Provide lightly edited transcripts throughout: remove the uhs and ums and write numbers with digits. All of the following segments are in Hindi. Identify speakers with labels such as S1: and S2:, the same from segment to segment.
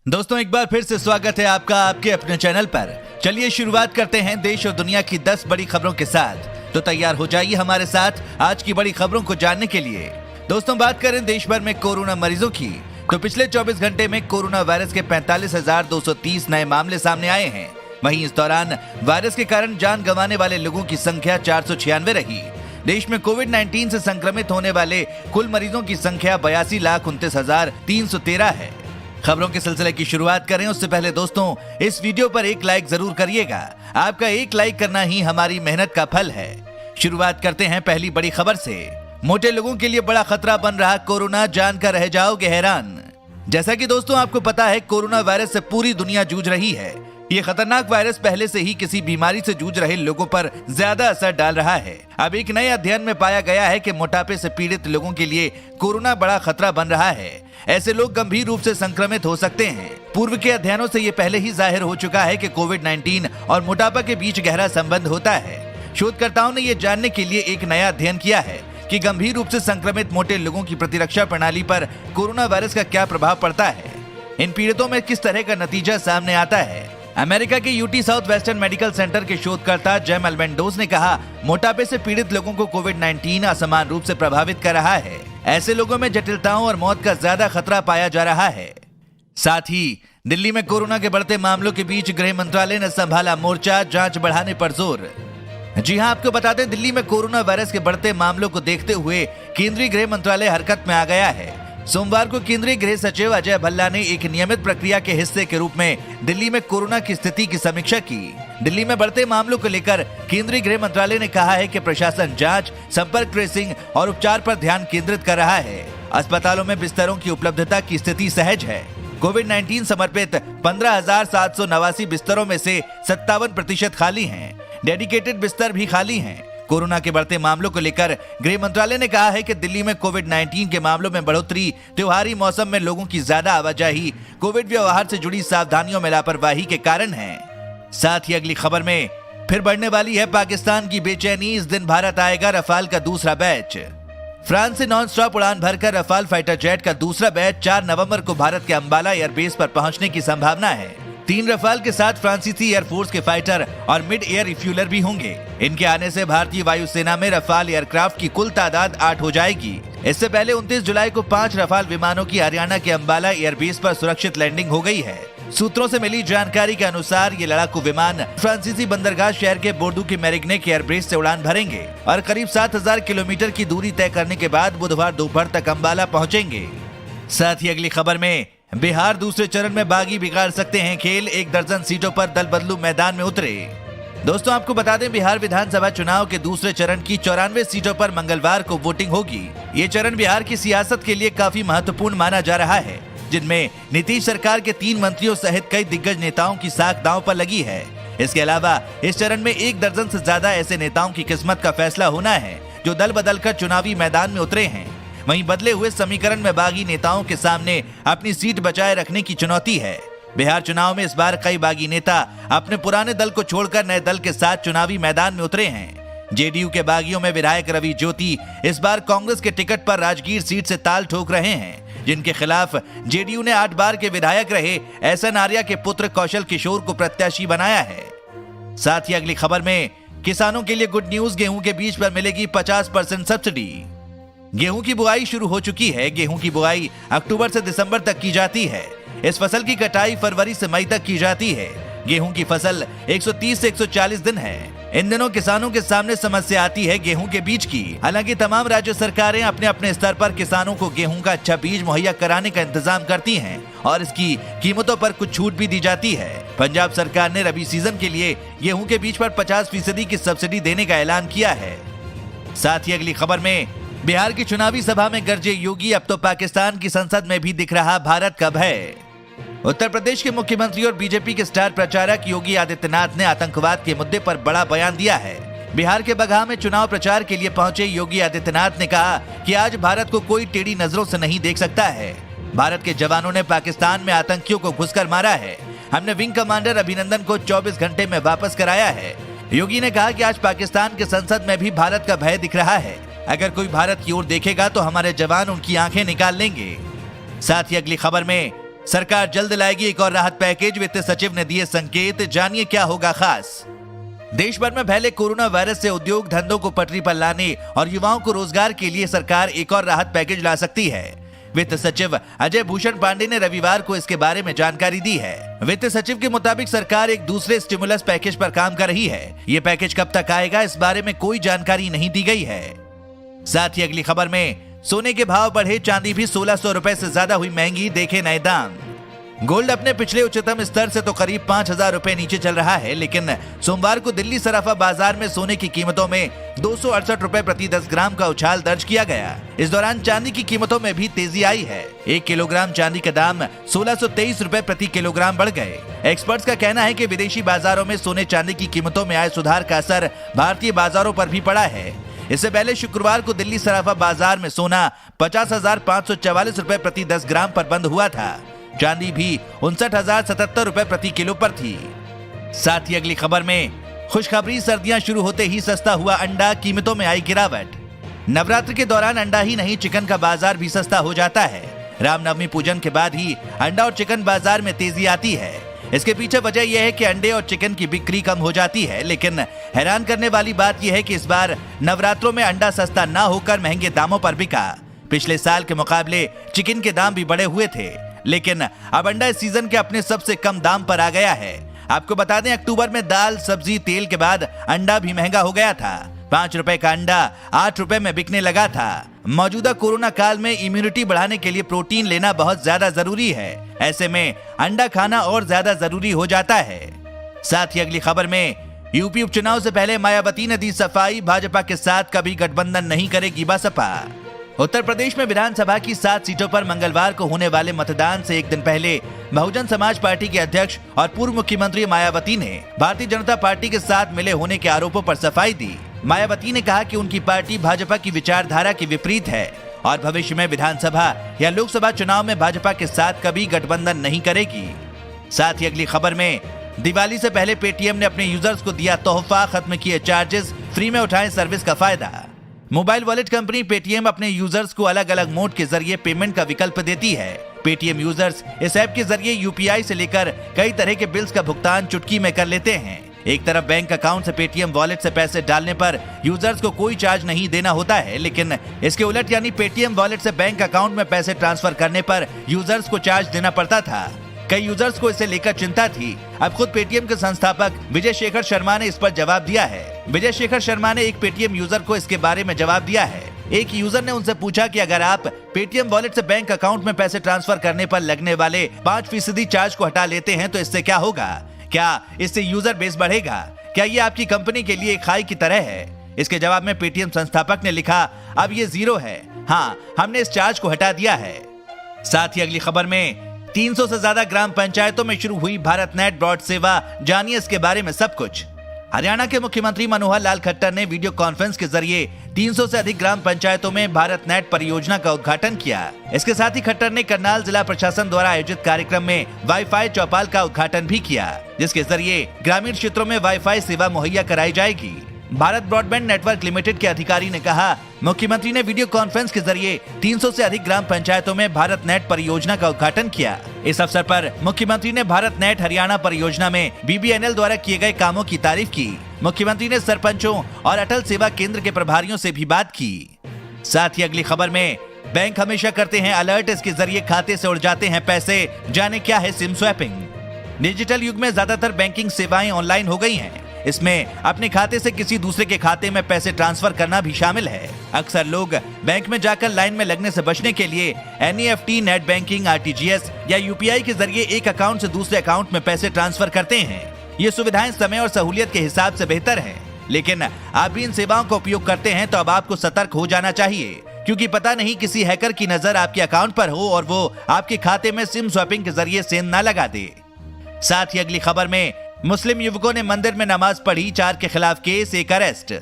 S1: दोस्तों एक बार फिर से स्वागत है आपका आपके अपने चैनल पर। चलिए शुरुआत करते हैं देश और दुनिया की 10 बड़ी खबरों के साथ। तो तैयार हो जाइए हमारे साथ आज की बड़ी खबरों को जानने के लिए। दोस्तों बात करें देश भर में कोरोना मरीजों की, तो पिछले 24 घंटे में कोरोना वायरस के 45,230 नए मामले सामने आए हैं। वहीं इस दौरान वायरस के कारण जान गंवाने वाले लोगों की संख्या 496 रही। देश में कोविड-19 से संक्रमित होने वाले कुल मरीजों की संख्या 82,29,313 है। खबरों के सिलसिले की शुरुआत करें उससे पहले दोस्तों इस वीडियो पर एक लाइक जरूर करिएगा। आपका एक लाइक करना ही हमारी मेहनत का फल है। शुरुआत करते हैं पहली बड़ी खबर से। मोटे लोगों के लिए बड़ा खतरा बन रहा कोरोना, जानकर रह जाओगे हैरान। जैसा कि दोस्तों आपको पता है, कोरोना वायरस से पूरी दुनिया जूझ रही है। ये खतरनाक वायरस पहले से ही किसी बीमारी से जूझ रहे लोगों पर ज्यादा असर डाल रहा है। अब एक नए अध्ययन में पाया गया है कि मोटापे से पीड़ित लोगों के लिए कोरोना बड़ा खतरा बन रहा है। ऐसे लोग गंभीर रूप से संक्रमित हो सकते हैं। पूर्व के अध्ययनों से ये पहले ही जाहिर हो चुका है कि कोविड-19 और मोटापा के बीच गहरा संबंध होता है। शोधकर्ताओं ने ये जानने के लिए एक नया अध्ययन किया है कि गंभीर रूप से संक्रमित मोटे लोगों की प्रतिरक्षा प्रणाली पर कोरोना वायरस का क्या प्रभाव पड़ता है। इन पीड़ितों में किस तरह का नतीजा सामने आता है। अमेरिका के UT south western medical centre के शोधकर्ता जेम अल्वेंडोज ने कहा, मोटापे से पीड़ित लोगों को कोविड-19 असमान रूप से प्रभावित कर रहा है। ऐसे लोगों में जटिलताओं और मौत का ज्यादा खतरा पाया जा रहा है। साथ ही दिल्ली में कोरोना के बढ़ते मामलों के बीच गृह मंत्रालय ने संभाला मोर्चा, जांच बढ़ाने पर जोर। जी हां, आपको बता दें, दिल्ली में कोरोना वायरस के बढ़ते मामलों को देखते हुए केंद्रीय गृह मंत्रालय हरकत में आ गया है। सोमवार को केंद्रीय गृह सचिव अजय भल्ला ने एक नियमित प्रक्रिया के हिस्से के रूप में दिल्ली में कोरोना की स्थिति की समीक्षा की। दिल्ली में बढ़ते मामलों को लेकर केंद्रीय गृह मंत्रालय ने कहा है कि प्रशासन जांच, संपर्क ट्रेसिंग और उपचार पर ध्यान केंद्रित कर रहा है। अस्पतालों में बिस्तरों की उपलब्धता की स्थिति सहज है। कोविड-19 समर्पित 15,789 बिस्तरों में से 57% खाली हैं। डेडिकेटेड बिस्तर भी खाली हैं। कोरोना के बढ़ते मामलों को लेकर गृह मंत्रालय ने कहा है कि दिल्ली में कोविड-19 के मामलों में बढ़ोतरी, त्योहारी मौसम में लोगों की ज्यादा आवाजाही, कोविड व्यवहार से जुड़ी सावधानियों में लापरवाही के कारण है। साथ ही अगली खबर में फिर बढ़ने वाली है पाकिस्तान की बेचैनी। इस दिन भारत आएगा रफाल का दूसरा बैच। फ्रांस से नॉन स्टॉप उड़ान भरकर रफाल फाइटर जेट का दूसरा बैच 4 नवंबर को भारत के अंबाला एयरबेस पर पहुंचने की संभावना है। 3 रफाल के साथ फ्रांसीसी एयरफोर्स के फाइटर और मिड एयर रिफ्यूलर भी होंगे। इनके आने से भारतीय वायुसेना में रफाल एयरक्राफ्ट की कुल तादाद 8 हो जाएगी। इससे पहले 29 जुलाई को 5 रफाल विमानों की हरियाणा के अंबाला एयरबेस पर सुरक्षित लैंडिंग हो गई है। सूत्रों से मिली जानकारी के अनुसार ये लड़ाकू विमान फ्रांसीसी बंदरगाह शहर के बोर्डू की मेरिग्नेक एयरबेस से उड़ान भरेंगे और करीब 7,000 किलोमीटर की दूरी तय करने के बाद बुधवार दोपहर तक अंबाला पहुंचेंगे। साथ ही अगली खबर में बिहार दूसरे चरण में बागी बिगाड़ सकते हैं खेल। 1 दर्जन सीटों पर दल बदलू मैदान में उतरे। दोस्तों आपको बता दें, बिहार विधानसभा चुनाव के दूसरे चरण की 94 सीटों पर मंगलवार को वोटिंग होगी। ये चरण बिहार की सियासत के लिए काफी महत्वपूर्ण माना जा रहा है, जिनमें नीतीश सरकार के 3 मंत्रियों सहित कई दिग्गज नेताओं की साख दांव पर लगी है। इसके अलावा इस चरण में 1 दर्जन से ज्यादा ऐसे नेताओं की किस्मत का फैसला होना है जो दल बदल कर चुनावी मैदान में उतरे हैं। वहीं बदले हुए समीकरण में बागी नेताओं के सामने अपनी सीट बचाए रखने की चुनौती है। बिहार चुनाव में इस बार कई बागी नेता अपने पुराने दल को छोड़कर नए दल के साथ चुनावी मैदान में उतरे हैं। जेडीयू के बागियों में विधायक रवि ज्योति इस बार कांग्रेस के टिकट पर राजगीर सीट से ताल ठोक रहे हैं, जिनके खिलाफ जेडीयू ने 8 बार के विधायक रहे एसएन आर्या के पुत्र कौशल किशोर को प्रत्याशी बनाया है। साथ ही अगली खबर में किसानों के लिए गुड न्यूज। गेहूं के बीज पर मिलेगी 50% सब्सिडी। गेहूं की बुआई शुरू हो चुकी है। गेहूं की बुआई अक्टूबर से दिसंबर तक की जाती है। इस फसल की कटाई फरवरी से मई तक की जाती है। गेहूं की फसल 130 से 140 दिन है। इन दिनों किसानों के सामने समस्या आती है गेहूं के बीज की। हालांकि तमाम राज्य सरकारें अपने अपने स्तर पर किसानों को गेहूं का अच्छा बीज मुहैया कराने का इंतजाम करती हैं और इसकी कीमतों पर कुछ छूट भी दी जाती है। पंजाब सरकार ने रबी सीजन के लिए गेहूं के बीज पर 50% की सब्सिडी देने का ऐलान किया है। साथ ही अगली खबर में बिहार की चुनावी सभा में गरजे योगी। अब तो पाकिस्तान की संसद में भी दिख रहा भारत का भय। उत्तर प्रदेश के मुख्यमंत्री और बीजेपी के स्टार प्रचारक योगी आदित्यनाथ ने आतंकवाद के मुद्दे पर बड़ा बयान दिया है। बिहार के बगहा में चुनाव प्रचार के लिए पहुंचे योगी आदित्यनाथ ने कहा कि आज भारत को कोई टेढ़ी नजरों से नहीं देख सकता है। भारत के जवानों ने पाकिस्तान में आतंकियों को घुसकर मारा है। हमने विंग कमांडर अभिनंदन को 24 घंटे में वापस कराया है। योगी ने कहा कि आज पाकिस्तान के संसद में भी भारत का भय दिख रहा है। अगर कोई भारत की ओर देखेगा तो हमारे जवान उनकी आंखें निकाल लेंगे। साथ ही अगली खबर में सरकार जल्द लाएगी एक और राहत पैकेज, वित्त सचिव ने दिए संकेत, जानिए क्या होगा खास। देश भर में फैले कोरोना वायरस से उद्योग धंधों को पटरी पर लाने और युवाओं को रोजगार के लिए सरकार एक और राहत पैकेज ला सकती है। वित्त सचिव अजय भूषण पांडे ने रविवार को इसके बारे में जानकारी दी है। वित्त सचिव के मुताबिक सरकार एक दूसरे स्टिमुलस पैकेज पर काम कर रही है। ये पैकेज कब तक आएगा, इस बारे में कोई जानकारी नहीं दी गई है। साथ ही अगली खबर में सोने के भाव बढ़े, चांदी भी 1600 रुपए से ज्यादा हुई महंगी, देखे नए दाम। गोल्ड अपने पिछले उच्चतम स्तर से तो करीब 5000 रुपए नीचे चल रहा है, लेकिन सोमवार को दिल्ली सराफा बाजार में सोने की कीमतों में 268 रुपए प्रति 10 ग्राम का उछाल दर्ज किया गया। इस दौरान चांदी की कीमतों में भी तेजी आई है। 1 किलोग्राम चांदी का दाम 1623 रुपए प्रति किलोग्राम बढ़ गए। एक्सपर्ट्स का कहना है कि विदेशी बाजारों में सोने चांदी की कीमतों में आए सुधार का असर भारतीय बाजारों पर भी पड़ा है। इससे पहले शुक्रवार को दिल्ली सराफा बाजार में सोना 50,544 रुपए प्रति 10 ग्राम पर बंद हुआ था। चांदी भी 59,077 रुपए प्रति किलो पर थी। साथ ही अगली खबर में खुशखबरी, सर्दियां शुरू होते ही सस्ता हुआ अंडा, कीमतों में आई गिरावट। नवरात्र के दौरान अंडा ही नहीं, चिकन का बाजार भी सस्ता हो जाता है। रामनवमी पूजन के बाद ही अंडा और चिकन बाजार में तेजी आती है। इसके पीछे वजह यह है कि अंडे और चिकन की बिक्री कम हो जाती है, लेकिन हैरान करने वाली बात यह है कि इस बार नवरात्रों में अंडा सस्ता ना होकर महंगे दामों पर बिका। पिछले साल के मुकाबले चिकन के दाम भी बढ़े हुए थे, लेकिन अब अंडा इस सीजन के अपने सबसे कम दाम पर आ गया है। आपको बता दें, अक्टूबर में दाल, सब्जी, तेल के बाद अंडा भी महंगा हो गया था। 5 रुपए का अंडा 8 रुपए में बिकने लगा था। मौजूदा कोरोना काल में इम्यूनिटी बढ़ाने के लिए प्रोटीन लेना बहुत ज्यादा जरूरी है। ऐसे में अंडा खाना और ज्यादा जरूरी हो जाता है। साथ ही अगली खबर में यूपी उपचुनाव से पहले मायावती ने दी सफाई, भाजपा के साथ कभी गठबंधन नहीं करेगी बसपा। उत्तर प्रदेश में विधानसभा की 7 सीटों पर मंगलवार को होने वाले मतदान से एक दिन पहले बहुजन समाज पार्टी के अध्यक्ष और पूर्व मुख्यमंत्री मायावती ने भारतीय जनता पार्टी के साथ मिले होने के आरोपों पर सफाई दी। मायावती ने कहा कि उनकी पार्टी भाजपा की विचारधारा के विपरीत है और भविष्य में विधानसभा या लोकसभा चुनाव में भाजपा के साथ कभी गठबंधन नहीं करेगी। साथ ही अगली खबर में दिवाली से पहले पेटीएम ने अपने यूजर्स को दिया तोहफा, खत्म किए चार्जेस, फ्री में उठाएं सर्विस का फायदा। मोबाइल वॉलेट कंपनी पेटीएम अपने यूजर्स को अलग अलग मोड के जरिए पेमेंट का विकल्प देती है। पेटीएम यूजर्स इस ऐप के जरिए यूपीआई से लेकर कई तरह के बिल्स का भुगतान चुटकी में कर लेते हैं। एक तरफ बैंक अकाउंट से पेटीएम वॉलेट से पैसे डालने पर यूजर्स को कोई चार्ज नहीं देना होता है, लेकिन इसके उलट यानी पेटीएम वॉलेट से बैंक अकाउंट में पैसे ट्रांसफर करने पर यूजर्स को चार्ज देना पड़ता था। कई यूजर्स को इसे लेकर चिंता थी। अब खुद पेटीएम के संस्थापक विजय शेखर शर्मा ने इस पर जवाब दिया है। विजय शेखर शर्मा ने एक पेटीएम यूजर को इसके बारे में जवाब दिया है। एक यूजर ने उनसे पूछा कि अगर आप पेटीएम वॉलेट से बैंक अकाउंट में पैसे ट्रांसफर करने पर लगने वाले 5% चार्ज को हटा लेते हैं तो इससे क्या होगा? क्या इससे यूजर बेस बढ़ेगा? क्या ये आपकी कंपनी के लिए खाई की तरह है? इसके जवाब में पेटीएम संस्थापक ने लिखा, अब ये 0 है। हाँ, हमने इस चार्ज को हटा दिया है। साथ ही अगली खबर में 300 से ज्यादा ग्राम पंचायतों में शुरू हुई भारत नेट ब्रॉड सेवा, जानिए इसके बारे में सब कुछ। हरियाणा के मुख्यमंत्री मनोहर लाल खट्टर ने वीडियो कॉन्फ्रेंस के जरिए 300 से अधिक ग्राम पंचायतों में भारत नेट परियोजना का उद्घाटन किया। इसके साथ ही खट्टर ने करनाल जिला प्रशासन द्वारा आयोजित कार्यक्रम में वाईफाई चौपाल का उद्घाटन भी किया, जिसके जरिए ग्रामीण क्षेत्रों में वाईफाई सेवा मुहैया कराई जाएगी। भारत ब्रॉडबैंड नेटवर्क लिमिटेड के अधिकारी ने कहा, मुख्यमंत्री ने वीडियो कॉन्फ्रेंस के जरिए 300 से अधिक ग्राम पंचायतों में भारत नेट परियोजना का उद्घाटन किया। इस अवसर पर मुख्यमंत्री ने भारत नेट हरियाणा परियोजना में बीबीएनएल द्वारा किए गए कामों की तारीफ की। मुख्यमंत्री ने सरपंचों और अटल सेवा केंद्र के प्रभारियों से भी बात की। साथ ही अगली खबर में बैंक हमेशा करते हैं अलर्ट, इसके जरिए खाते से उड़ जाते हैं पैसे, जाने क्या है सिम स्वैपिंग। डिजिटल युग में ज्यादातर बैंकिंग सेवाएं ऑनलाइन हो गई हैं। इसमें अपने खाते से किसी दूसरे के खाते में पैसे ट्रांसफर करना भी शामिल है। अक्सर लोग बैंक में जाकर लाइन में लगने से बचने के लिए एनईएफटी, नेट बैंकिंग, आरटीजीएस या यूपीआई के जरिए एक अकाउंट से दूसरे अकाउंट में पैसे ट्रांसफर करते हैं। ये सुविधाएं समय और सहूलियत के हिसाब से बेहतर है, लेकिन आप भी इन सेवाओं का उपयोग करते हैं तो अब आपको सतर्क हो जाना चाहिए, क्योंकि पता नहीं किसी हैकर की नजर आपके अकाउंट पर हो और वो आपके खाते में सिम स्वैपिंग के जरिए सेंध न लगा दे। साथ ही अगली खबर में मुस्लिम युवकों ने मंदिर में नमाज पढ़ी, 4 के खिलाफ केस, 1 अरेस्ट।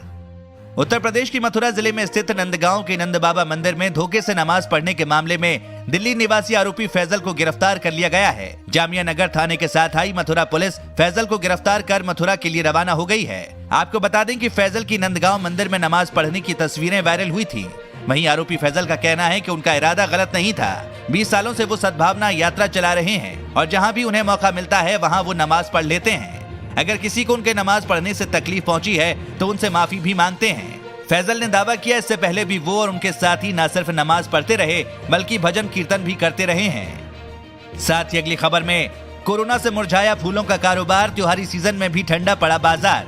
S1: उत्तर प्रदेश की मथुरा जिले में स्थित नंदगांव के नंद बाबा मंदिर में धोखे से नमाज पढ़ने के मामले में दिल्ली निवासी आरोपी फैजल को गिरफ्तार कर लिया गया है। जामिया नगर थाने के साथ आई मथुरा पुलिस फैजल को गिरफ्तार कर मथुरा के लिए रवाना हो गई है। आपको बता दें कि फैजल की नंदगांव मंदिर में नमाज पढ़ने की तस्वीरें वायरल हुई थी। वहीं आरोपी फैजल का कहना है कि उनका इरादा गलत नहीं था, 20 सालों से वो सद्भावना यात्रा चला रहे हैं और जहां भी उन्हें मौका मिलता है वहां वो नमाज पढ़ लेते हैं। अगर किसी को उनके नमाज पढ़ने से तकलीफ पहुंची है तो उनसे माफी भी मांगते हैं। फैजल ने दावा किया इससे पहले भी वो और उनके साथी न सिर्फ नमाज पढ़ते रहे बल्कि भजन कीर्तन भी करते रहे हैं। साथ ही अगली खबर में कोरोना से मुरझाया फूलों का कारोबार, त्योहारी सीजन में भी ठंडा पड़ा बाजार।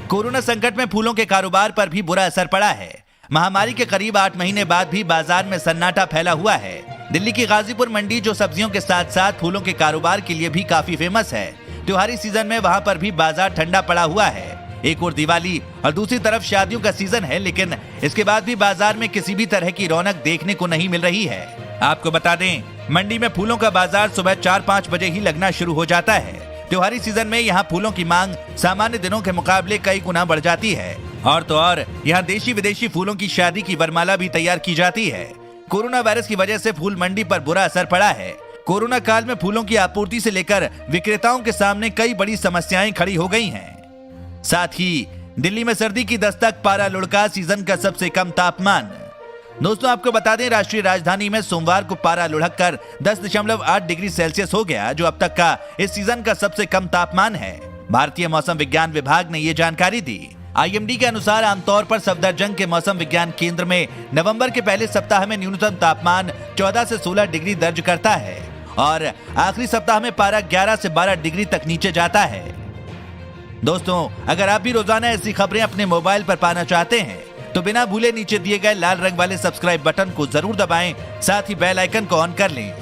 S1: कोरोना संकट में फूलों के कारोबार पर भी बुरा असर पड़ा है। महामारी के करीब 8 महीने बाद भी बाजार में सन्नाटा फैला हुआ है। दिल्ली की गाजीपुर मंडी जो सब्जियों के साथ साथ फूलों के कारोबार के लिए भी काफी फेमस है, त्योहारी सीजन में वहां पर भी बाजार ठंडा पड़ा हुआ है। एक और दिवाली और दूसरी तरफ शादियों का सीजन है, लेकिन इसके बाद भी बाजार में किसी भी तरह की रौनक देखने को नहीं मिल रही है। आपको बता दें, मंडी में फूलों का बाजार सुबह 4-5 बजे ही लगना शुरू हो जाता है। त्योहारी सीजन में यहाँ फूलों की मांग सामान्य दिनों के मुकाबले कई गुना बढ़ जाती है। और तो और यहाँ देशी विदेशी फूलों की शादी की वरमाला भी तैयार की जाती है। कोरोना वायरस की वजह से फूल मंडी पर बुरा असर पड़ा है। कोरोना काल में फूलों की आपूर्ति से लेकर विक्रेताओं के सामने कई बड़ी समस्याएं खड़ी हो गई हैं। साथ ही दिल्ली में सर्दी की दस्तक, पारा लुढ़का, सीजन का सबसे कम तापमान। दोस्तों आपको बता दें, राष्ट्रीय राजधानी में सोमवार को पारा लुढ़क कर 10.8 डिग्री सेल्सियस हो गया, जो अब तक का इस सीजन का सबसे कम तापमान है। भारतीय मौसम विज्ञान विभाग ने ये जानकारी दी। IMD के अनुसार आमतौर पर सफदरजंग के मौसम विज्ञान केंद्र में नवंबर के पहले सप्ताह में न्यूनतम तापमान 14 से 16 डिग्री दर्ज करता है और आखिरी सप्ताह में पारा 11 से 12 डिग्री तक नीचे जाता है। दोस्तों अगर आप भी रोजाना ऐसी खबरें अपने मोबाइल पर पाना चाहते हैं तो बिना भूले नीचे दिए गए लाल रंग वाले सब्सक्राइब बटन को जरूर दबाएं, साथ ही बेल आइकन को ऑन कर लें